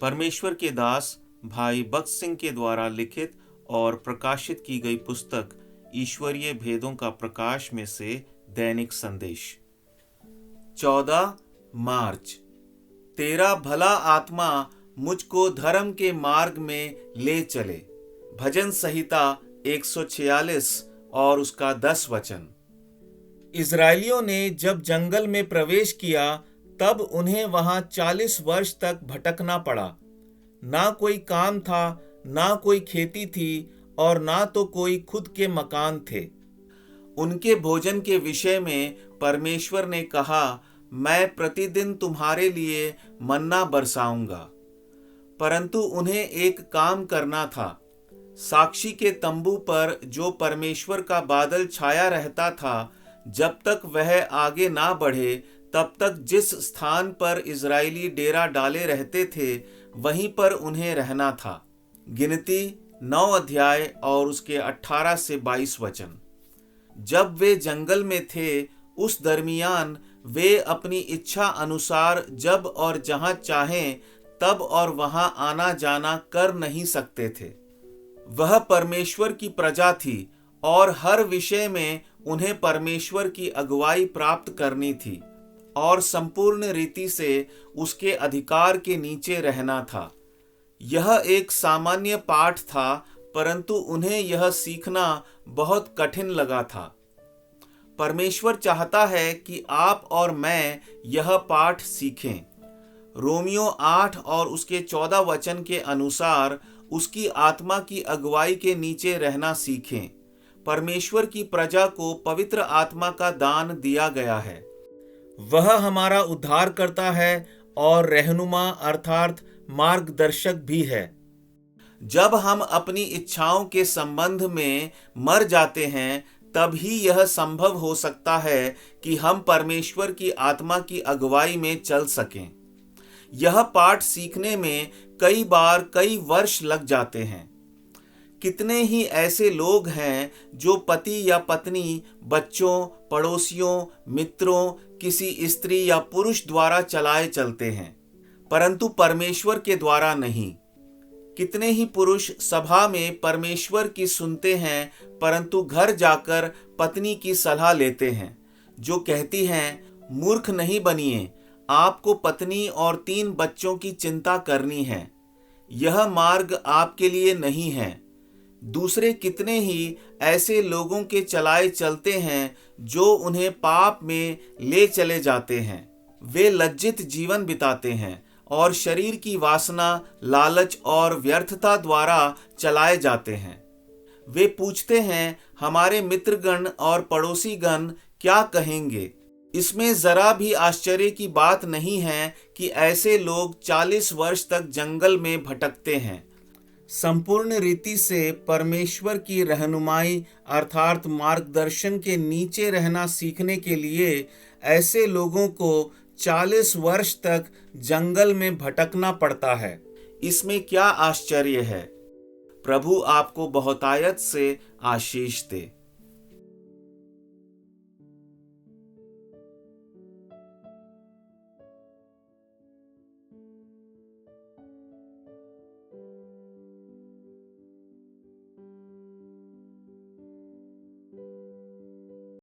परमेश्वर के दास भाई बख्श सिंह के द्वारा लिखित और प्रकाशित की गई पुस्तक ईश्वरीय भेदों का प्रकाश में से दैनिक संदेश। 14 मार्च। तेरा भला आत्मा मुझको धर्म के मार्ग में ले चले। भजन संहिता 146 और उसका 10 वचन। इजरायलियों ने जब जंगल में प्रवेश किया तब उन्हें वहां 40 वर्ष तक भटकना पड़ा। ना कोई काम था, ना कोई खेती थी और ना तो कोई खुद के मकान थे। उनके भोजन के विषय में परमेश्वर ने कहा, मैं प्रतिदिन तुम्हारे लिए मन्ना बरसाऊंगा। परंतु उन्हें एक काम करना था। साक्षी के तंबू पर जो परमेश्वर का बादल छाया रहता था, जब तक वह आगे ना बढ़े तब तक जिस स्थान पर इजरायली डेरा डाले रहते थे वहीं पर उन्हें रहना था। गिनती 9 अध्याय और उसके 18 से 22 वचन। जब वे जंगल में थे उस दरमियान वे अपनी इच्छा अनुसार जब और जहां चाहें तब और वहां आना जाना कर नहीं सकते थे। वह परमेश्वर की प्रजा थी और हर विषय में उन्हें परमेश्वर की अगुवाई प्राप्त करनी थी और संपूर्ण रीति से उसके अधिकार के नीचे रहना था। यह एक सामान्य पाठ था, परंतु उन्हें यह सीखना बहुत कठिन लगा था। परमेश्वर चाहता है कि आप और मैं यह पाठ सीखें। रोमियो 8 और उसके 14 वचन के अनुसार उसकी आत्मा की अगुवाई के नीचे रहना सीखें। परमेश्वर की प्रजा को पवित्र आत्मा का दान दिया गया है। वह हमारा उद्धार करता है और रहनुमा अर्थात मार्गदर्शक भी है। जब हम अपनी इच्छाओं के संबंध में मर जाते हैं तब ही यह संभव हो सकता है कि हम परमेश्वर की आत्मा की अगुवाई में चल सकें। यह पाठ सीखने में कई बार कई वर्ष लग जाते हैं। कितने ही ऐसे लोग हैं जो पति या पत्नी, बच्चों, पड़ोसियों, मित्रों, किसी स्त्री या पुरुष द्वारा चलाए चलते हैं, परंतु परमेश्वर के द्वारा नहीं। कितने ही पुरुष सभा में परमेश्वर की सुनते हैं, परंतु घर जाकर पत्नी की सलाह लेते हैं, जो कहती हैं, मूर्ख नहीं बनिए, आपको पत्नी और 3 बच्चों की चिंता करनी है। यह मार्ग आपके लिए नहीं है। दूसरे कितने ही ऐसे लोगों के चलाए चलते हैं जो उन्हें पाप में ले चले जाते हैं। वे लज्जित जीवन बिताते हैं और शरीर की वासना, लालच और व्यर्थता द्वारा चलाए जाते हैं। वे पूछते हैं, हमारे मित्रगण और पड़ोसीगण क्या कहेंगे। इसमें जरा भी आश्चर्य की बात नहीं है कि ऐसे लोग 40 वर्ष तक जंगल में भटकते हैं। संपूर्ण रीति से परमेश्वर की रहनुमाई अर्थात मार्गदर्शन के नीचे रहना सीखने के लिए ऐसे लोगों को 40 वर्ष तक जंगल में भटकना पड़ता है। इसमें क्या आश्चर्य है। प्रभु आपको बहुतायत से आशीष दे।